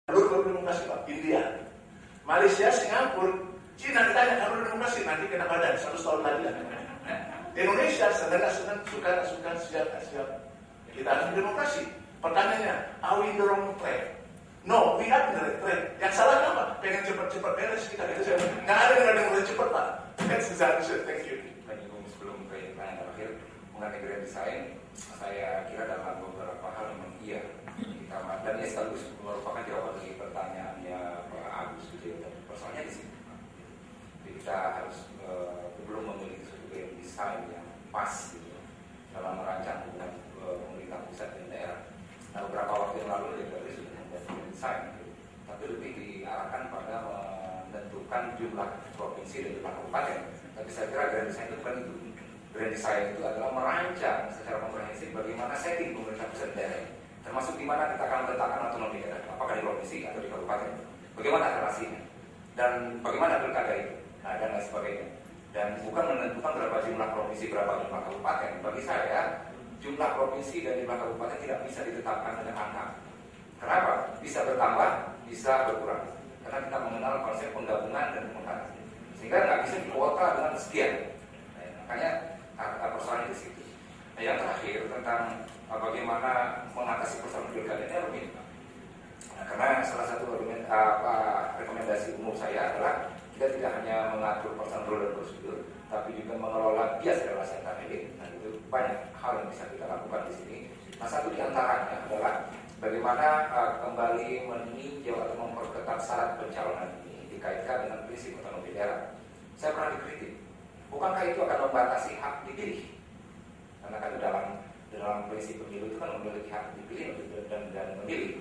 jalur demokrasi Pak, India, Malaysia, Singapura, Cina ditanya jalur demokrasi nanti kena badan 100 tahun lagi lah. Indonesia sedang suka siap. Kita harus demokrasi. Pertanyaannya, are we in the wrong track? No, we are in the right track. Yang salah apa? Pengen cepat-cepat beres kita. Nggak ada yang mulai cepat Pak. That's the thank you. Sebelum ke pertanyaan terakhir mengenai grand design, saya kira dalam beberapa hal memang iya kita dan ini sekaligus merupakan jawaban dari pertanyaannya Pak Agus gitu. Tapi persoalannya di sini. Jadi kita harus belum memiliki suatu grand design yang pas gitu dalam merancang hubungan pemerintah pusat dan daerah. Nah, beberapa waktu yang lalu DPR sudah membuat grand design, gitu. Tapi lebih diarahkan pada menentukan jumlah provinsi dan jumlah kabupaten. Tapi saya kira grand design itu bukan itu. Grand design itu adalah merancang secara komprehensif bagaimana setting pemerintah pusat dan daerah, termasuk di mana kita akan meletakkan otonomi daerah, apakah di provinsi atau di kabupaten, bagaimana relasinya, dan bagaimana pilkada itu, nah, dan lain sebagainya. Dan bukan menentukan berapa jumlah provinsi, berapa jumlah kabupaten. Bagi saya, jumlah provinsi dan jumlah kabupaten tidak bisa ditetapkan dengan angka. Kenapa? Bisa bertambah, bisa berkurang. Karena kita mengenal konsep penggabungan dan pemekaran. Sehingga nggak bisa dikuota dengan sekian. Nah, makanya persoalan di situ. Nah, yang terakhir tentang bagaimana mengatasi persoalan pilkada ini rumit. Nah, karena salah satu rekomendasi umum saya adalah kita tidak hanya mengatur prosedur dan prosedur, tapi juga mengelola bias relasi antar elit. Nah, itu banyak hal yang bisa kita lakukan di sini. Nah, satu di antaranya adalah bagaimana kembali meninjau atau memperketat syarat pencalonan ini dikaitkan dengan prinsip otonomi daerah. Saya pernah dikritik, bukankah itu akan membatasi hak dipilih? Karena kan dalam prinsip pemilu itu kan memiliki hak dipilih dan memilih.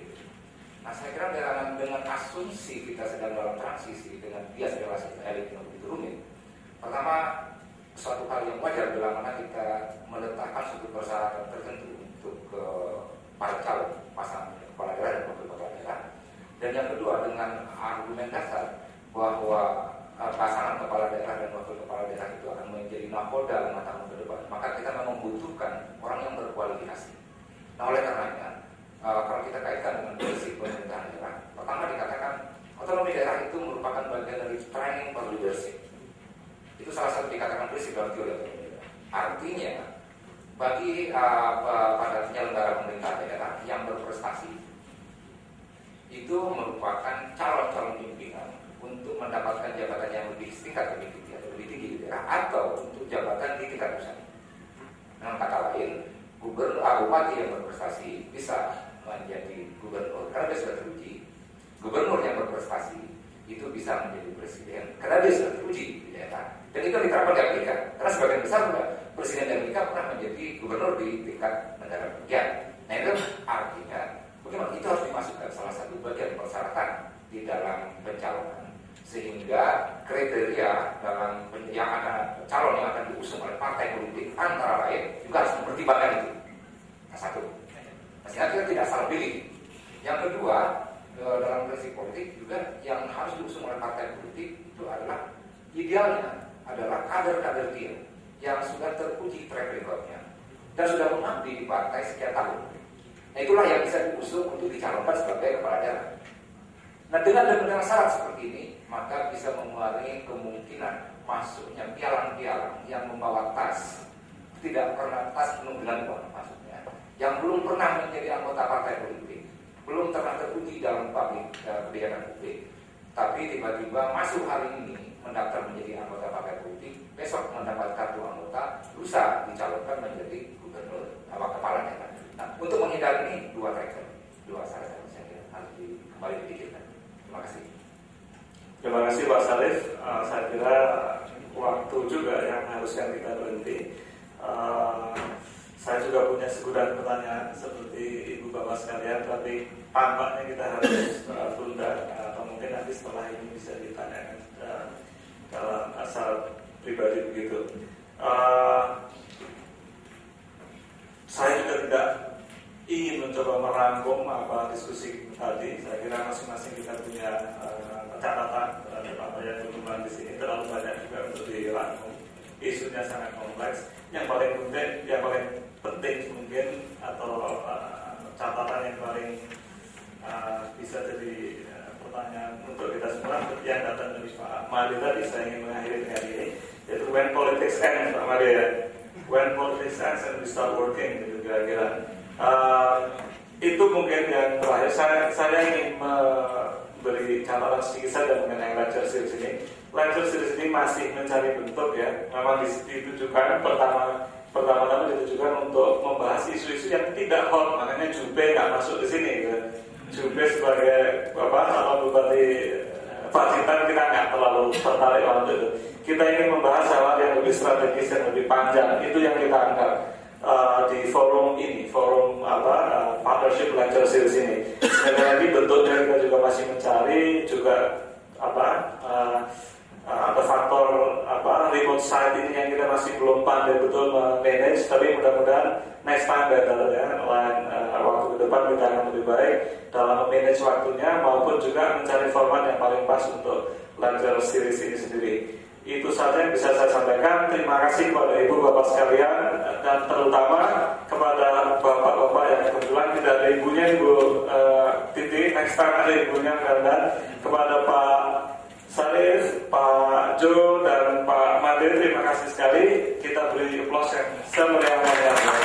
Nah, saya kira dengan asumsi kita sedang dalam transisi dengan bias relasi elit yang begitu rumit. Pertama, suatu hal yang wajar bila mana kita meletakkan suatu persyaratan tertentu untuk para calon pasangan kepala daerah dan wakil kepala daerah. Dan yang kedua, dengan argumen dasar bahwa pasangan kepala daerah dan wakil kepala daerah itu akan menjadi nakoda 5 tahun ke depan, maka kita memang membutuhkan orang yang berkualifikasi. Nah, oleh karenanya, kalau kita kaitkan dengan prinsip pemerintahan daerah, pertama dikatakan otonomi daerah itu merupakan bagian dari training for leadership. Itu salah satu dikatakan prinsip dalam teori otonomi daerah. Artinya, bagi pada penyelenggara pemerintah daerah yang berprestasi, itu merupakan calon-calon pimpinan untuk mendapatkan jabatan yang lebih tingkat lebih tinggi atau lebih tinggi di daerah, atau untuk jabatan di tingkat pusat. Dengan kata lain, bupati yang berprestasi bisa menjadi gubernur karena dia sudah teruji. Gubernur yang berprestasi itu bisa menjadi presiden karena dia sudah teruji di daerah. Dan itu diterapkan di Amerika. Karena sebagian besar presiden Amerika pernah menjadi gubernur di tingkat negara bagian. Nah, itu artinya bagaimana itu harus dimasukkan salah satu bagian persyaratan di dalam pencalonan, sehingga kriteria dalam yang akan calon yang akan diusung oleh partai politik antara lain juga harus mempertimbangkan itu. Nah, satu, sehingga kita tidak salah pilih. Yang kedua, dalam prinsip politik juga yang harus diusung oleh partai politik itu adalah idealnya adalah kader-kader dia yang sudah teruji track recordnya dan sudah mengabdi di partai sekian tahun. Nah, itulah yang bisa diusung untuk dicalonkan sebagai kepala daerah. Nah, dengan syarat seperti ini, maka bisa mengurangi kemungkinan masuknya pialang-pialang yang membawa tas, tidak pernah tas penuh dengan uang, maksudnya, yang belum pernah menjadi anggota partai politik, belum pernah teruji dalam kebijakan publik, tapi tiba-tiba masuk hari ini mendaftar menjadi anggota partai politik, besok mendapat kartu anggota, lusa dicalonkan menjadi gubernur atau kepala daerah. Nah, untuk menghindari ini dua syarat yang saya kira harus kembali dipikirkan. Terima kasih. Terima kasih Pak Sarif. Saya kira waktu juga yang haruskan kita berhenti. Saya juga punya segudang pertanyaan seperti Ibu Bapak sekalian, tapi tampaknya kita harus tunda atau mungkin nanti setelah ini bisa ditanyakan dalam asal pribadi begitu. Saya juga tidak ingin mencoba merangkum apa diskusi tadi. Saya kira masing-masing kita punya catatan terhadap apa yang berkembang di sini. Terlalu banyak juga untuk dirangkum. Isunya sangat kompleks. Yang paling penting mungkin atau catatan yang paling bisa jadi pertanyaan untuk kita semua yang datang dari Pak Made tadi. Saya ingin mengakhiri dengan ini, yaitu when politics ends, Pak Made ya. When politics ends and we start working, gitu kira-kira. Itu mungkin yang terakhir. Saya ingin memberi catatan sedikit saja mengenai lecture series ini. Lecture series ini masih mencari bentuk ya. Memang ditujukan pertama-tama ditujukan untuk membahas isu-isu yang tidak hot. Makanya Jupe nggak masuk di sini. Gitu. Jupe sebagai calon bupati Pacitan kita nggak terlalu tertarik waktu itu. Kita ingin membahas hal yang lebih strategis dan lebih panjang. Itu yang kita angkat di forum ini, forum partnership lecture series ini. Sekali lagi bentuknya kita juga masih mencari, juga ada faktor remote site ini yang kita masih belum pandai betul manage, tapi mudah-mudahan next time better ya, waktu ke depan kita akan lebih baik dalam manage waktunya maupun juga mencari format yang paling pas untuk lecture series ini sendiri. Itu saja yang bisa saya sampaikan. Terima kasih kepada ibu bapak sekalian dan terutama kepada bapak-bapak yang kebetulan tidak ada ibunya, Ibu Titi, next time ada ibunya, dan kepada Pak Sarif, Pak Jo, dan Pak Made, terima kasih sekali. Kita beri applause yang semeriah-meriahnya.